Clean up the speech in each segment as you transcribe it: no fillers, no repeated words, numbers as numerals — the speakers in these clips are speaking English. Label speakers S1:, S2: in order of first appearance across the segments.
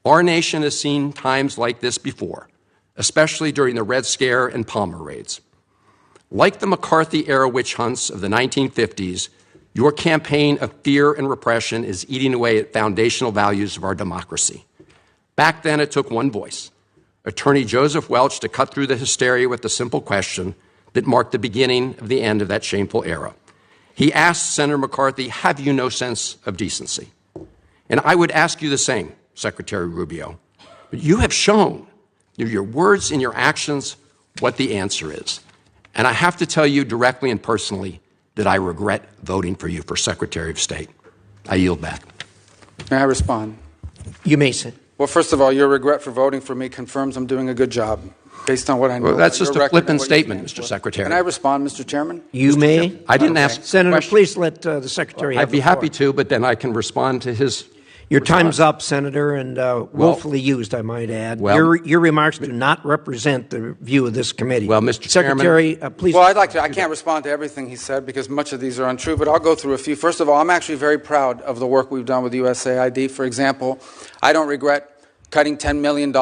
S1: Our nation has seen times like this before, especially during the Red Scare and Palmer raids. Like the McCarthy-era witch hunts of the 1950s, your campaign of fear and repression is eating away at foundational values of our democracy. Back then, it took one voice, Attorney Joseph Welch, to cut through the hysteria with the simple question that marked the beginning of the end of that shameful era. He asked Senator McCarthy, have you no sense of decency? And I would ask you the same, Secretary Rubio. But you have shown through your words and your actions what the answer is. And I have to tell you directly and personally that I regret voting for you for Secretary of State. I yield back.
S2: May I respond?
S3: You may sit.
S2: Well, first of all, your regret for voting for me confirms I'm doing a good job based on what I know.
S1: Well, that's just a flippant statement, Mr. Secretary.
S2: Can I respond, Mr. Chairman?
S3: You may.
S1: I didn't ask.
S3: Senator, please let the Secretary have
S1: I'd be
S3: the floor.
S1: happy to, but then I can respond to his
S3: Your
S1: response.
S3: time's up, Senator, and willfully used, I might add.
S1: Well,
S3: your remarks do not represent the view of this committee.
S1: Well, Mr.
S3: Secretary, please.
S2: Well, I'd like to. I can't respond to everything he said because much of these are untrue, but I'll go through a few. First of all, I'm actually very proud of the work we've done with USAID. For example, I don't regret cutting $10 million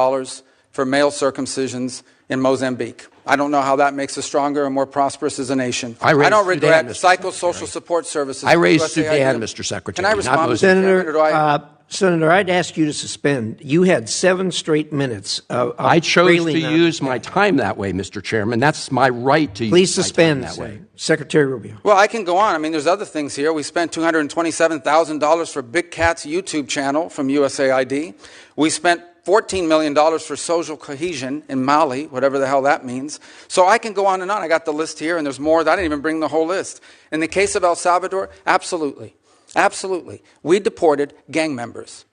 S2: for male circumcisions in Mozambique. I don't know how that makes us stronger and more prosperous as a nation. I don't regret psychosocial support services.
S1: I raised Sudan, Mr. Secretary.
S2: Can I respond,
S3: Senator? Senator, I'd ask you to suspend. You had 7 straight minutes of
S1: I chose to
S3: not,
S1: use my time that way, Mr. Chairman. That's my right to
S3: Please
S1: use
S3: suspend,
S1: my time that way.
S3: Secretary Rubio.
S2: Well, I can go on. I mean, there's other things here. We spent $227,000 for Big Cat's YouTube channel from USAID. We spent $14 million for social cohesion in Mali, whatever the hell that means. So I can go on and on. I got the list here, and there's more. I didn't even bring the whole list. In the case of El Salvador, absolutely. Absolutely. We deported gang members,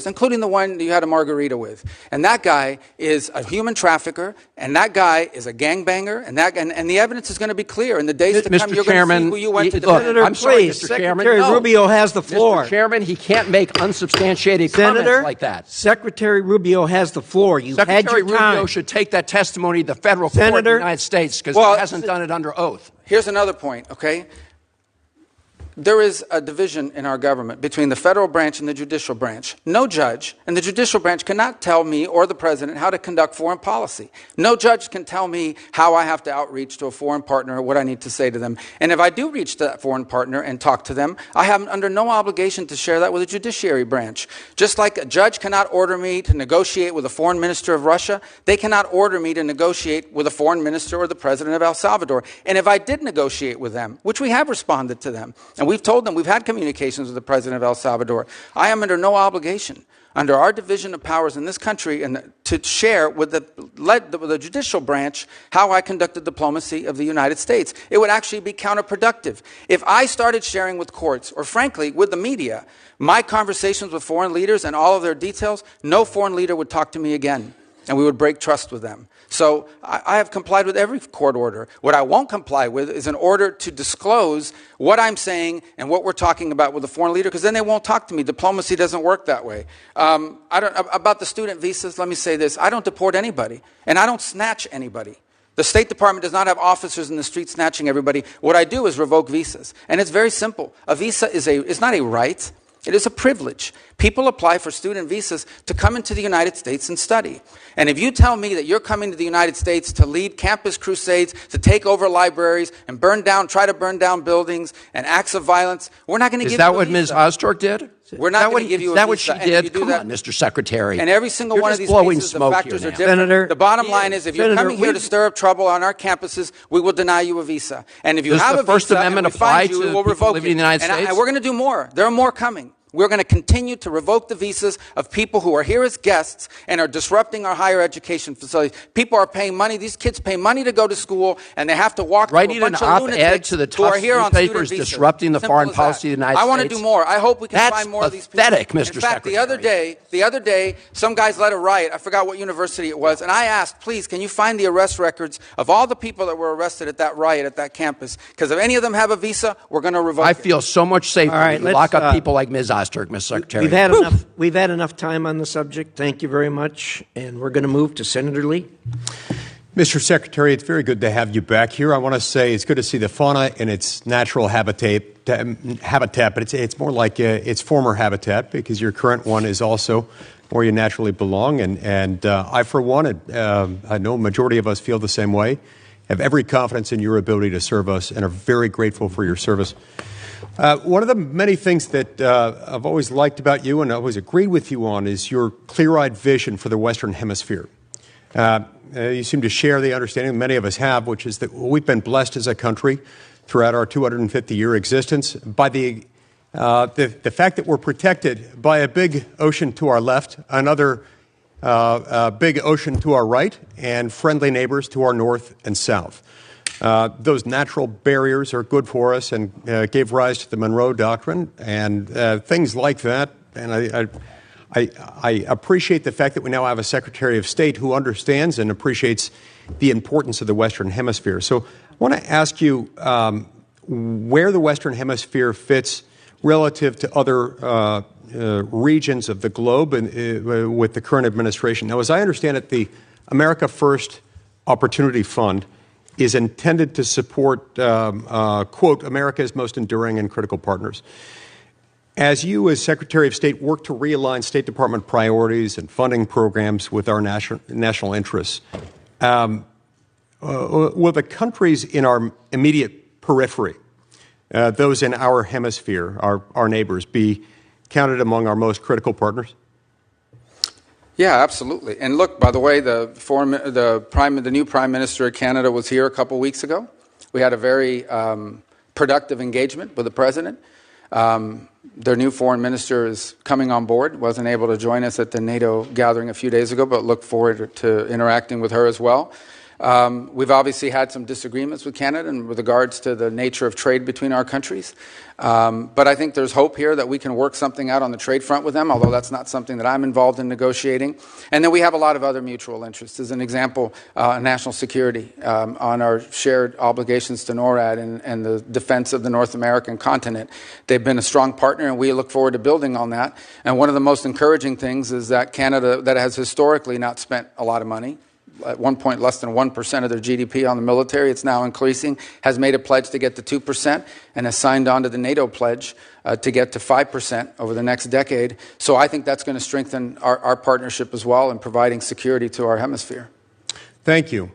S2: including the one you had a margarita with. And that guy is a human trafficker, and that guy is a gangbanger, and the evidence is going to be clear. In the days to come, you're going to see who you went to defend.
S3: Senator,
S1: I'm sorry,
S3: please,
S1: Mr. Chairman.
S3: Secretary Rubio has the floor.
S1: Mr. Chairman, he can't make unsubstantiated comments like that.
S3: Secretary Rubio has the floor. You've had
S1: Secretary
S3: your time.
S1: Rubio should take that testimony to the federal court in the United States because he hasn't done it under oath.
S2: Here's another point, okay? There is a division in our government between the federal branch and the judicial branch. No judge in the judicial branch cannot tell me or the president how to conduct foreign policy. No judge can tell me how I have to outreach to a foreign partner or what I need to say to them. And if I do reach to that foreign partner and talk to them, I am under no obligation to share that with the judiciary branch. Just like a judge cannot order me to negotiate with a foreign minister of Russia, they cannot order me to negotiate with a foreign minister or the president of El Salvador. And if I did negotiate with them, which we have responded to them, and we've told them, we've had communications with the president of El Salvador. I am under no obligation, under our division of powers in this country, and to share with the judicial branch how I conducted diplomacy of the United States. It would actually be counterproductive. If I started sharing with courts, or frankly, with the media, my conversations with foreign leaders and all of their details, no foreign leader would talk to me again, and we would break trust with them. So I have complied with every court order. What I won't comply with is an order to disclose what I'm saying and what we're talking about with a foreign leader, because then they won't talk to me. Diplomacy doesn't work that way. About the student visas, let me say this. I don't deport anybody, and I don't snatch anybody. The State Department does not have officers in the street snatching everybody. What I do is revoke visas, and it's very simple. A visa is not a right. It is a privilege. People apply for student visas to come into the United States and study. And if you tell me that you're coming to the United States to lead campus crusades, to take over libraries and try to burn down buildings and acts of violence, we're not going to give you a visa.
S1: Is that what Ms. Ozturk did?
S2: We're not going to give you a visa.
S1: Is that what she did? Come on, Mr. Secretary.
S2: And every single one of these cases, the factors are different.
S3: Senator,
S2: the bottom line is, if you're coming here to stir up trouble on our campuses, we will deny you a visa. And if you have a visa and we find you, we will revoke it.
S1: In the United States?
S2: And we're going to do more. There are more coming. We're going to continue to revoke the visas of people who are here as guests and are disrupting our higher education facilities. People are paying money. These kids pay money to go to school, and they have to walk through a bunch of lunatics
S1: to the
S2: who are here on student
S1: newspapers
S2: visas.
S1: disrupting the foreign policy of the United States.
S2: I want to do more. I hope we can find more of these people.
S1: That's pathetic, Mr. Secretary.
S2: In fact, the other day, some guys led a riot. I forgot what university it was, and I asked, please, can you find the arrest records of all the people that were arrested at that riot at that campus? Because if any of them have a visa, we're going to revoke it.
S1: I feel so much safer when you lock up people like Ms. Ozturk, Mr. Secretary.
S3: We've had enough time on the subject. Thank you very much. And we're going to move to Senator Lee.
S4: Mr. Secretary, it's very good to have you back here. I want to say it's good to see the fauna in its natural habitat, but it's more like its former habitat, because your current one is also where you naturally belong. And I, for one, I know a majority of us feel the same way, have every confidence in your ability to serve us and are very grateful for your service. One of the many things that I've always liked about you and always agreed with you on is your clear-eyed vision for the Western Hemisphere. You seem to share the understanding many of us have, which is that we've been blessed as a country throughout our 250-year existence by the fact that we're protected by a big ocean to our left, another big ocean to our right, and friendly neighbors to our north and south. Those natural barriers are good for us and gave rise to the Monroe Doctrine and things like that. And I appreciate the fact that we now have a Secretary of State who understands and appreciates the importance of the Western Hemisphere. So I want to ask you where the Western Hemisphere fits relative to other regions of the globe and, with the current administration. Now, as I understand it, the America First Opportunity Fund is intended to support, quote, America's most enduring and critical partners. As you, as Secretary of State, work to realign State Department priorities and funding programs with our national interests, will the countries in our immediate periphery, those in our hemisphere, our neighbors, be counted among our most critical partners?
S2: Yeah, absolutely. And look, by the way, the new Prime Minister of Canada was here a couple weeks ago. We had a very productive engagement with the President. Their new foreign minister is coming on board, wasn't able to join us at the NATO gathering a few days ago, but look forward to interacting with her as well. We've obviously had some disagreements with Canada in regards to the nature of trade between our countries. But I think there's hope here that we can work something out on the trade front with them, although that's not something that I'm involved in negotiating. And then we have a lot of other mutual interests. As an example, national security on our shared obligations to NORAD and the defense of the North American continent. They've been a strong partner, and we look forward to building on that. And one of the most encouraging things is that Canada, that has historically not spent a lot of money, at one point less than 1% of their GDP on the military, it's now increasing, has made a pledge to get to 2% and has signed on to the NATO pledge to get to 5% over the next decade. So I think that's going to strengthen our partnership as well in providing security to our hemisphere.
S4: Thank you.